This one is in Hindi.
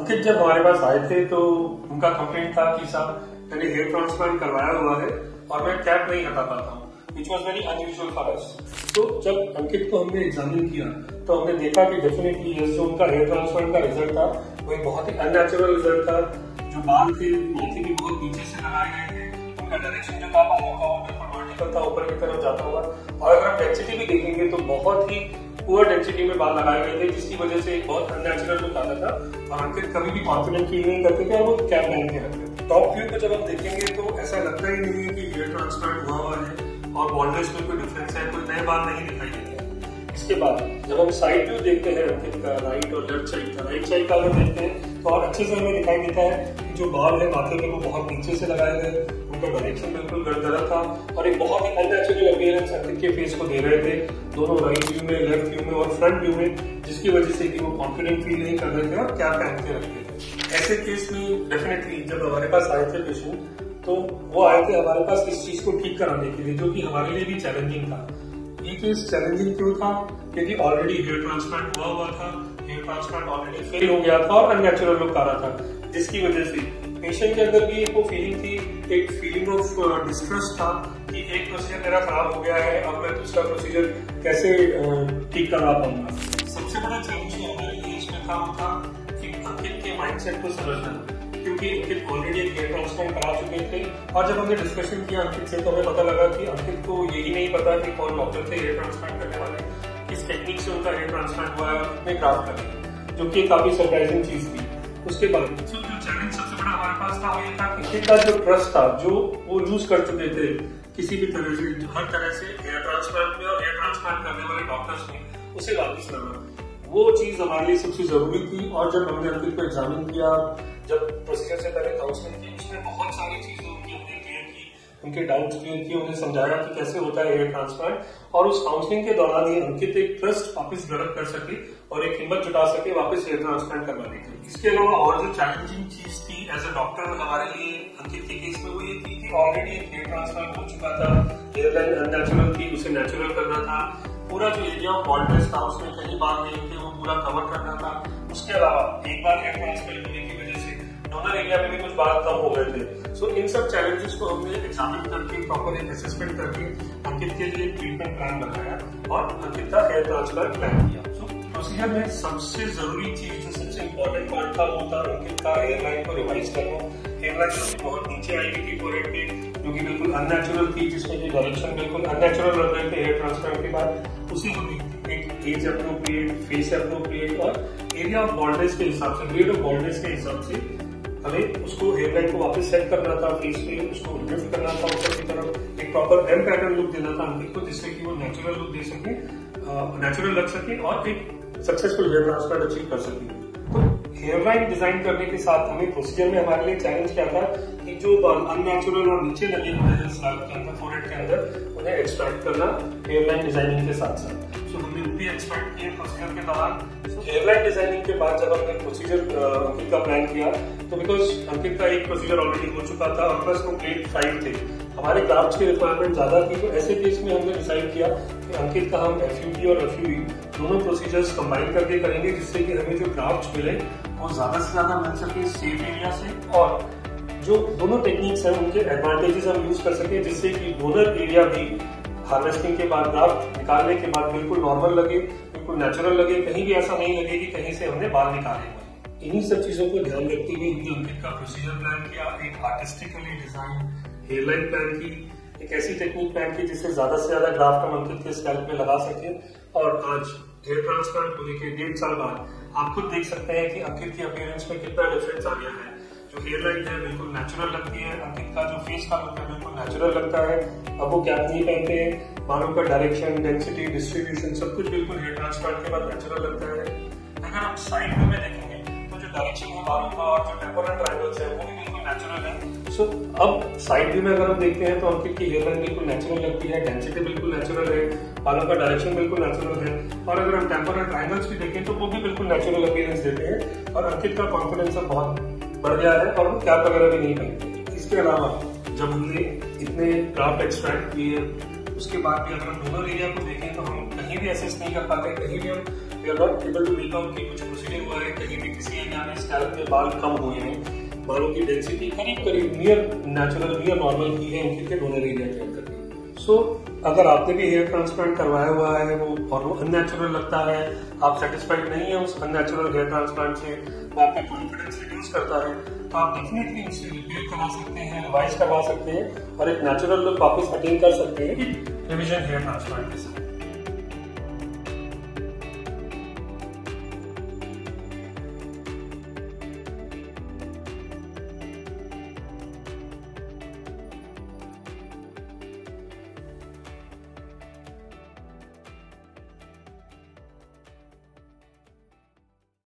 अंकित जब हमारे पास आए थे तो उनका कंप्लेंट था कि साहब मैंने हेयर ट्रांसप्लांट करवाया हुआ है और मैं कैप नहीं हटा पाता हूँ, which was very unusual for us. तो जब अंकित को हमने एग्जामिन किया तो हमने देखा कि डेफिनेटली जो उनका हेयर ट्रांसप्लांट का रिजल्ट था वो एक बहुत ही अननेचुरल रिजल्ट था। जो बाल थे माथे के बहुत नीचे से लगाए गए थे, उनका डायरेक्शन जो था बालों का बिल्कुल वर्टिकल था, ऊपर की तरफ जाता हुआ। और अगर आप डेंसिटी भी देखेंगे तो बहुत ही पुअर डेंसिटी में बाल लगाए गए थे, जिसकी वजह से एक बहुत अननेचुरल लुक आता था और अंकित कभी भी कॉन्फिडेंट फील नहीं करते थे और वो कैप पहन के रखते थे। टॉप व्यू पे जब हम देखेंगे तो ऐसा लगता ही नहीं है कि हेयर ट्रांसप्लांट हुआ है और बॉल्डनेस में कोई डिफरेंस है, कोई नए बाल नहीं दिखाई देते हैं। इसके बाद जब हम साइड व्यू देखते हैं अंकित का, राइट और लेफ्ट साइड का, राइट साइड का अगर देखते हैं तो और अच्छे से हमें दिखाई देता है कि जो बाल है माथे पे वो बहुत नीचे से लगाए गए, उनका डायरेक्शन बिल्कुल गड़बड़ा था और एक बहुत ही अननेचुरल अपीयरेंस अंकित के फेस को दे रहे थे, दोनों राइट व्यू में, लेफ्ट व्यू में और फ्रंट व्यू में, जिसकी वजह से कि वो कॉन्फिडेंट फील नहीं कर रहे थे और कैप पहन के रखते थे। ऐसे केस में डेफिनेटली जब हमारे पास आए थे पेशेंट तो वो आए थे हमारे पास इस चीज को ठीक कराने के लिए, जो कि हमारे लिए भी चैलेंजिंग था। ये केस चैलेंजिंग क्यों था? क्योंकि ऑलरेडी हेयर ट्रांसप्लांट हुआ था, हेयर ट्रांसप्लांट ऑलरेडी फेल हो गया था और अननेचुरल लुक आ रहा था, जिसकी वजह से पेशेंट के अंदर भी एक वो फीलिंग थी, एक फीलिंग ऑफ डिस्ट्रेस था कि एक प्रोसीजर मेरा खराब हो गया है, अब मैं दूसरा प्रोसीजर कैसे ठीक करवा पाऊंगा। सबसे बड़ा चैलेंज हमारे लिए इसमें था वो था कि अंकित के माइंडसेट को समझना, क्योंकि अंकित ऑलरेडी एक हेयर ट्रांसप्लांट करा चुके थे और जब हमने डिस्कशन किया अंकित से तो हमें पता लगा कि अंकित को यही नहीं पता कि कौन डॉक्टर थे हेयर ट्रांसप्लांट करने वाले, किस टेक्निक से उनका हेयर ट्रांसप्लांट हुआ है और कितने ग्राफ्ट लगे, जो कि काफी सरप्राइजिंग चीज थी। उसके बाद जो चैलेंज सबसे बड़ा हमारे पास था वो ये था कि अंकित का जो ट्रस्ट था, जो वो लूज कर चुके थे किसी भी तरह से, हर तरह से हेयर ट्रांसप्लांट में और हेयर ट्रांसप्लांट करने वाले डॉक्टर्स में, उसे वापस लाना, वो चीज हमारे लिए सबसे जरूरी थी। और जब हमने अंकित को एग्जामिन किया, जब प्रोसीजर से पहले काउंसलिंग की, उसमें बहुत सारी चीजें उनकी हमने क्लियर की, उनके डाउट्स क्लियर किए, उन्हें समझाया कि कैसे होता है हेयर ट्रांसप्लांट। और उस काउंसलिंग के दौरान ही अंकित एक ट्रस्ट वापस डेवलप कर सके और एक हिम्मत जुटा सके वापस हेयर ट्रांसप्लांट करवाने की। इसके अलावा और जो चैलेंजिंग चीज थी एज अ डॉक्टर हमारे लिए अंकित के केस में वो ये थी कि ऑलरेडी एक हेयर ट्रांसप्लांट हो चुका था, हेयर लाइन अननेचुरल थी, उसे नेचुरल करना था, पूरा जो एरिया ऑफ बॉल्डनेस था उसमें कहीं बाल नहीं थे, वो पूरा कवर करना था। उसके अलावा एक बार हेयर ट्रांसप्लांट होने की वजह से डोनर एरिया में भी कुछ बाल कम हो गए थे। सो इन सब चैलेंजेस को हमने एग्जामिन करके प्रॉपर एक असेसमेंट करके अंकित के लिए ट्रीटमेंट प्लान बनाया और अंकित का हेयर ट्रांसप्लांट प्लान किया। सो प्रोसीजर में सबसे जरूरी चीज, जो सबसे इम्पोर्टेंट पार्ट था वो था अंकित का हेयर लाइन को रिवाइज करना। हेयर लाइन जो बहुत नीचे आई हुई थी फोरहेड पे, जो कि बिल्कुल अननेचुरल थी, जिसमें की डायरेक्शन बिल्कुल अननेचुरल लग रहे थे हेयर ट्रांसप्लांट के बाद, उसी को एक एज अप्रोप्रिएट, फेस अप्रोप्रिएट और एरिया ऑफ बॉल्डनेस के हिसाब से, ग्रेड ऑफ बॉल्डनेस के हिसाब से हमें उसको हेयर लाइन को वापस सेट करना था, फेस पे उसको लिफ्ट करना था ऊपर की तरफ, एक प्रॉपर एम पैटर्न लुक देना था अंकित को, जिससे कि वो नेचुरल लुक दे सके, नेचुरल लग सके और एक सक्सेसफुल हेयर ट्रांसप्लांट अचीव कर सके। तो हेयर लाइन डिजाइन करने के साथ हमें प्रोसीजर में हमारे लिए चैलेंज क्या था कि जो अननेचुरल और नीचे लगे हुए हैं स्लैब के अंदर, फोरहेड के अंदर, उन्हें एक्सट्रैक्ट करना हेयर लाइन डिजाइनिंग के साथ साथ। सो हमने वो भी एक्सट्रैक्ट किए प्रोसीजर के दौरान। हेयर लाइन डिजाइनिंग के बाद जब हमने प्रोसीजर अंकित का प्लान किया तो बिकॉज अंकित का एक प्रोसीजर ऑलरेडी हो चुका था और प्लस वो ग्रेड 5 थे, हमारे ग्राफ्ट की रिक्वायरमेंट ज्यादा थी, तो ऐसे केस में हमने डिसाइड किया कि अंकित का हम FUT और FUE दोनों प्रोसीजर्स कंबाइन करके करेंगे, जिससे कि हमें जो ग्राफ्ट मिले वो ज्यादा से ज्यादा मिल सके सेफ एरिया से, और जो दोनों टेक्निक्स हैं उनके एडवांटेजेस हम यूज कर सके, जिससे कि डोनर एरिया भी हार्वेस्टिंग के बाद, ग्राफ्ट निकालने के बाद बिल्कुल नॉर्मल लगे, बिल्कुल नेचुरल लगे, कहीं भी ऐसा नहीं लगे कि कहीं से हमने बाल निकाले हुए। इन्हीं सब चीजों को ध्यान रखते हुए हमने अंकित का प्रोसीजर प्लान किया, एक artistically design hairline plan की, एक ऐसी टेक्निक प्लान की जिससे ज्यादा से ज्यादा ग्राफ्ट हम अंकित के स्कैल्प में लगा सके। और आज हेयर ट्रांसप्लांट होने के 1.5 साल बाद आप खुद देख सकते हैं कि अंकित की अपीयरेंस में कितना डिफरेंस आ गया है। जो हेयर लाइन है बिल्कुल नेचुरल लगती है, अंकित का जो फेस का लुक है बिल्कुल नेचुरल लगता है, अब वो कैप नहीं पहनते हैं, बालों का डायरेक्शन, डेंसिटी, डिस्ट्रीब्यूशन सब कुछ बिल्कुल हेयर ट्रांसप्लांट के बाद नेचुरल लगता है। अगर आप साइड में देखेंगे तो जो डायरेक्शन है बालों का और जो टेम्पोरल ट्रायंगल्स है वो भी बिल्कुल नेचुरल है। सो अब साइड व्यू में अगर हम देखते हैं तो अंकित की हेयर लाइन बिल्कुल नेचुरल लगती है, डेंसिटी बिल्कुल नेचुरल है, बालों का डायरेक्शन बिल्कुल नेचुरल है, और अगर हम टेम्पोरल ट्रायंगल्स भी देखें तो वो भी बिल्कुल नेचुरल अपीयरेंस देते हैं। और अंकित का कॉन्फिडेंस अब बहुत बढ़ गया है और वो कैप वगैरह भी नहीं पहनते। इसके अलावा जब हमने इतने ग्राफ्ट एक्सट्रैक्ट किए उसके बाद भी अगर हम डोनर एरिया को देखें तो हम कहीं भी असेस नहीं कर पाते, कहीं भी हम we are not able to make out कि कुछ प्रोसीजर हुआ है, कहीं भी किसी एरिया में स्कैल्प के बाल कम हुए हैं, बालों की डेंसिटी करीब करीब नियर नेचुरल नियर नॉर्मल की है अंकित के डोनर एरिया के अंदर। सो अगर आपने भी हेयर ट्रांसप्लांट करवाया हुआ है और वो अननेचुरल लगता है, आप सेटिस्फाइड नहीं है उस अननेचुरल हेयर ट्रांसप्लांट से, वो आपका कॉन्फिडेंस रिड्यूस करता है, तो आप डेफिनेटली उससे रिपेयर करवा सकते हैं, रिवाइज करवा सकते हैं और एक नेचुरल लुक वापस अटेन कर सकते हैं रिविजन हेयर ट्रांसप्लांट के साथ।